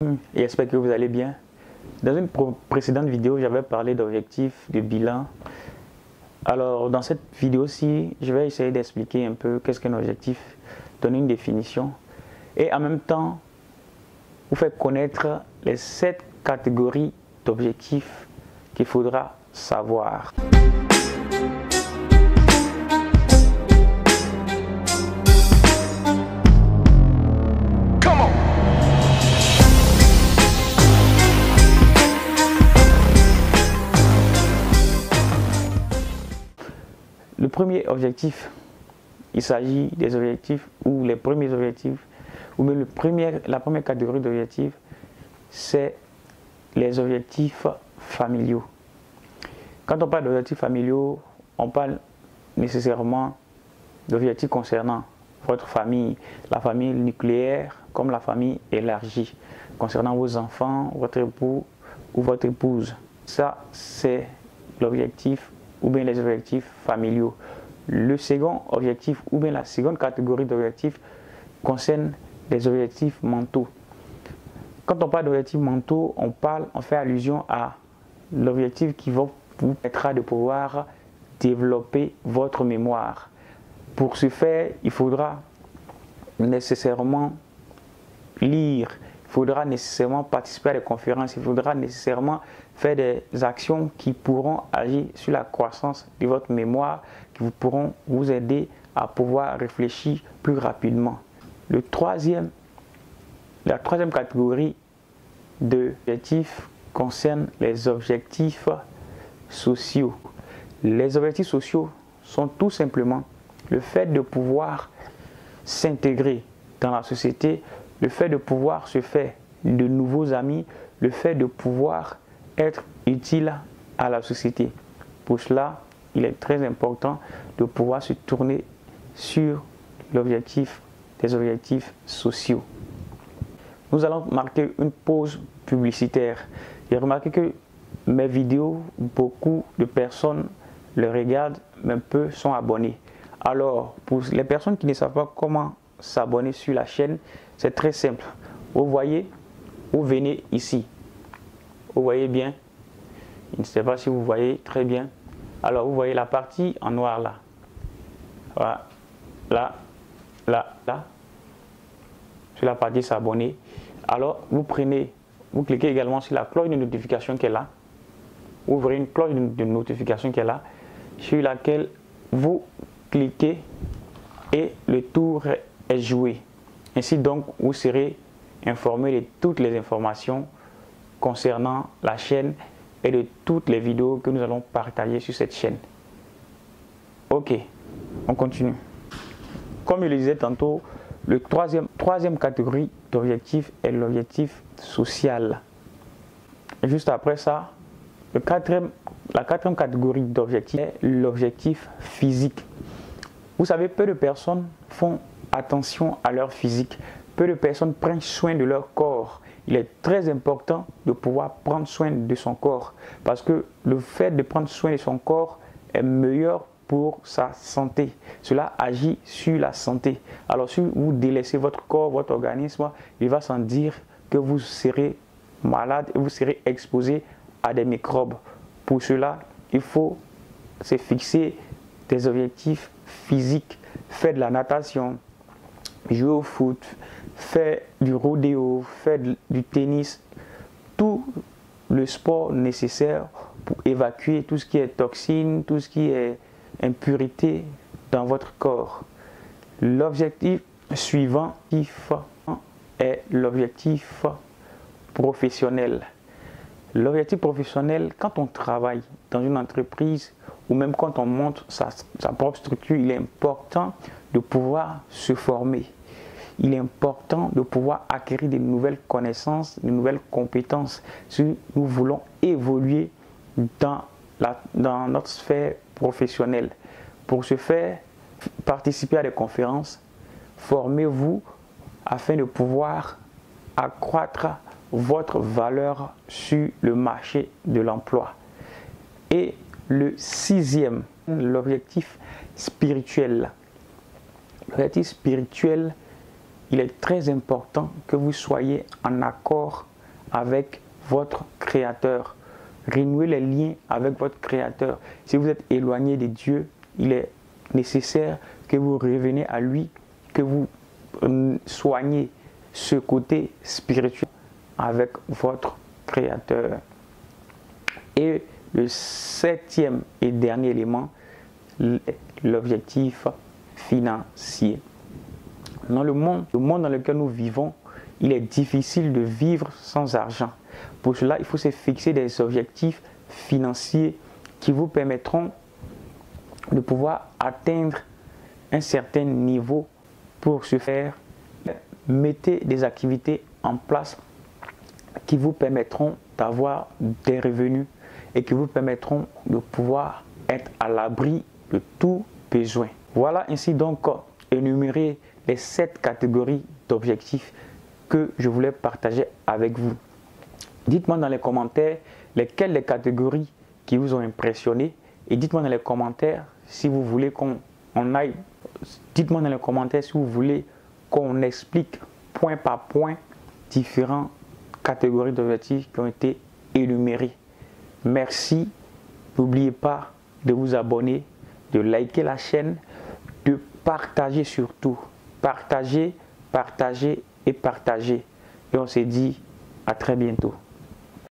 Et j'espère que vous allez bien. Dans une précédente vidéo, j'avais parlé d'objectifs, de bilan. Alors, dans cette vidéo-ci, je vais essayer d'expliquer un peu qu'est-ce qu'un objectif, donner une définition et en même temps, vous faire connaître les 7 catégories d'objectifs qu'il faudra savoir. Le premier objectif, il s'agit des objectifs ou les premiers objectifs, ou même la première catégorie d'objectifs, c'est les objectifs familiaux. Quand on parle d'objectifs familiaux, on parle nécessairement d'objectifs concernant votre famille, la famille nucléaire comme la famille élargie, concernant vos enfants, votre époux ou votre épouse. Ça, c'est l'objectif ou bien les objectifs familiaux. Le second objectif ou bien la seconde catégorie d'objectifs concerne les objectifs mentaux. Quand on parle d'objectifs mentaux, on fait allusion à l'objectif qui vous permettra de pouvoir développer votre mémoire. Pour ce faire, il faudra nécessairement lire, il faudra nécessairement participer à des conférences, il faudra nécessairement faire des actions qui pourront agir sur la croissance de votre mémoire, qui pourront vous aider à pouvoir réfléchir plus rapidement. La troisième catégorie d'objectifs concerne les objectifs sociaux. Les objectifs sociaux sont tout simplement le fait de pouvoir s'intégrer dans la société, le fait de pouvoir se faire de nouveaux amis, le fait de pouvoir être utile à la société. Pour cela, il est très important de pouvoir se tourner sur des objectifs sociaux. Nous allons marquer une pause publicitaire. J'ai remarqué que mes vidéos, beaucoup de personnes les regardent, mais peu sont abonnés. Alors, pour les personnes qui ne savent pas comment s'abonner sur la chaîne, c'est très simple. Vous voyez, vous venez ici. Vous voyez bien? Je ne sais pas si vous voyez très bien. Alors, vous voyez la partie en noir là. Voilà. Là, là, là. Sur la partie s'abonner. Alors, vous cliquez également sur la cloche de notification qui est là. Vous ouvrez une cloche de notification qui est là, sur laquelle vous cliquez et le tour est joué. Ainsi donc, vous serez informé de toutes les informations concernant la chaîne et de toutes les vidéos que nous allons partager sur cette chaîne. Ok, on continue. Comme je le disais tantôt, la troisième catégorie d'objectifs est l'objectif social. Et juste après ça, la quatrième catégorie d'objectifs est l'objectif physique. Vous savez, peu de personnes font attention à leur physique. Peu de personnes prennent soin de leur corps. Il est très important de pouvoir prendre soin de son corps parce que le fait de prendre soin de son corps est meilleur pour sa santé. Cela agit sur la santé. Alors si vous délaissez votre corps, votre organisme, il va sans dire que vous serez malade et vous serez exposé à des microbes. Pour cela, il faut se fixer des objectifs physiques. Faire de la natation, jouer au foot, faire du rodéo, faire du tennis, tout le sport nécessaire pour évacuer tout ce qui est toxine, tout ce qui est impurité dans votre corps. L'objectif suivant est l'objectif professionnel. L'objectif professionnel, quand on travaille dans une entreprise ou même quand on monte sa propre structure, il est important de pouvoir se former. Il est important de pouvoir acquérir de nouvelles connaissances, de nouvelles compétences si nous voulons évoluer dans notre sphère professionnelle. Pour ce faire, participez à des conférences, formez-vous afin de pouvoir accroître votre valeur sur le marché de l'emploi. Et le sixième, l'objectif spirituel. L'objectif spirituel il est très important que vous soyez en accord avec votre Créateur. Renouez les liens avec votre Créateur. Si vous êtes éloigné de Dieu, il est nécessaire que vous reveniez à lui, que vous soignez ce côté spirituel avec votre Créateur. Et le 7e et dernier élément, l'objectif financier. Dans le monde dans lequel nous vivons, il est difficile de vivre sans argent. Pour cela, il faut se fixer des objectifs financiers qui vous permettront de pouvoir atteindre un certain niveau. Pour ce faire, mettez des activités en place qui vous permettront d'avoir des revenus et qui vous permettront de pouvoir être à l'abri de tout besoin. Voilà ainsi donc énumérer les 7 catégories d'objectifs que je voulais partager avec vous. Dites-moi dans les commentaires lesquelles les catégories qui vous ont impressionné et dites-moi dans les commentaires si vous voulez qu'on aille. Dites-moi dans les commentaires si vous voulez qu'on explique point par point différentes catégories d'objectifs qui ont été énumérées. Merci. N'oubliez pas de vous abonner, de liker la chaîne, de partager surtout. Partagez, partagez et partagez. Et on se dit à très bientôt.